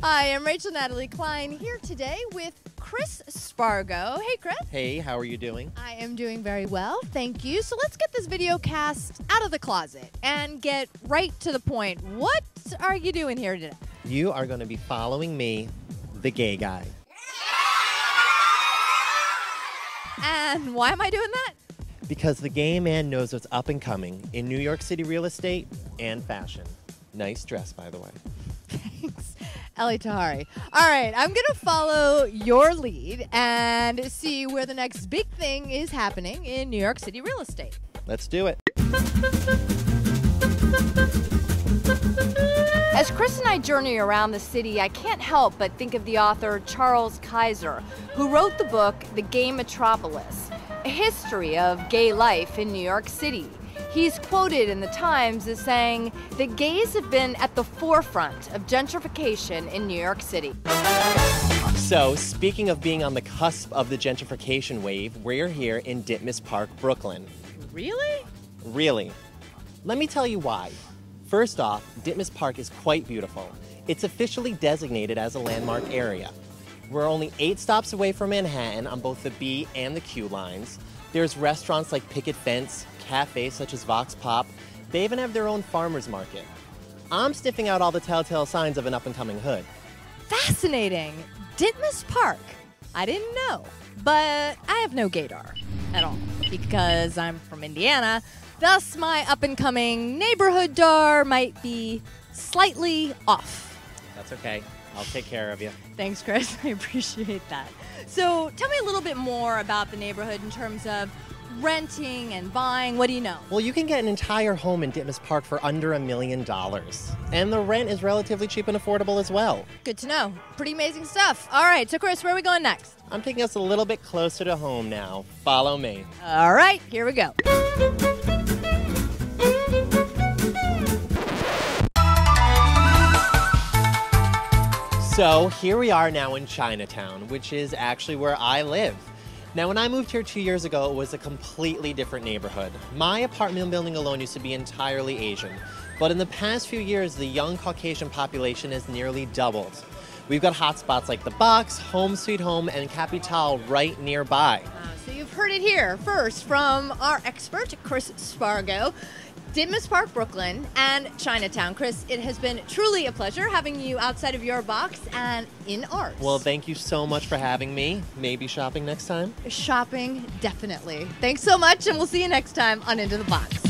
Hi, I'm Rachel Natalie Klein here today with Chris Spargo. Hey, Chris. Hey, how are you doing? I am doing very well, thank you. So let's get this video cast out of the closet and get right to the point. What are you doing here today? You are going to be following me, the gay guy. And why am I doing that? Because the gay man knows what's up and coming in New York City real estate and fashion. Nice dress, by the way. Thanks, Ellie Tahari. All right, I'm going to follow your lead and see where the next big thing is happening in New York City real estate. Let's do it. As Chris and I journey around the city, I can't help but think of the author Charles Kaiser, who wrote the book The Gay Metropolis, a history of gay life in New York City. He's quoted in the Times as saying that gays have been at the forefront of gentrification in New York City. So, speaking of being on the cusp of the gentrification wave, we're here in Ditmas Park, Brooklyn. Really? Really. Let me tell you why. First off, Ditmas Park is quite beautiful. It's officially designated as a landmark area. We're only 8 stops away from Manhattan on both the B and the Q lines. There's restaurants like Picket Fence, cafes such as Vox Pop. They even have their own farmer's market. I'm sniffing out all the telltale signs of an up-and-coming hood. Fascinating. Ditmas Park. I didn't know. But I have no gaydar at all because I'm from Indiana. Thus, my up-and-coming neighborhood dar might be slightly off. That's okay. I'll take care of you. Thanks, Chris. I appreciate that. So tell me a little bit more about the neighborhood in terms of renting and buying. What do you know? Well, you can get an entire home in Ditmas Park for under $1 million. And the rent is relatively cheap and affordable as well. Good to know. Pretty amazing stuff. All right, so Chris, where are we going next? I'm taking us a little bit closer to home now. Follow me. All right, here we go. So here we are now in Chinatown, which is actually where I live. Now, when I moved here 2 years ago, it was a completely different neighborhood. My apartment building alone used to be entirely Asian, but in the past few years, the young Caucasian population has nearly doubled. We've got hotspots like The Box, Home Sweet Home, and Capital right nearby. So you've heard it here first from our expert, Chris Spargo. Ditmas Park, Brooklyn, and Chinatown. Chris, it has been truly a pleasure having you outside of your box and in ours. Well, thank you so much for having me. Maybe shopping next time? Shopping, definitely. Thanks so much, and we'll see you next time on Into the Box.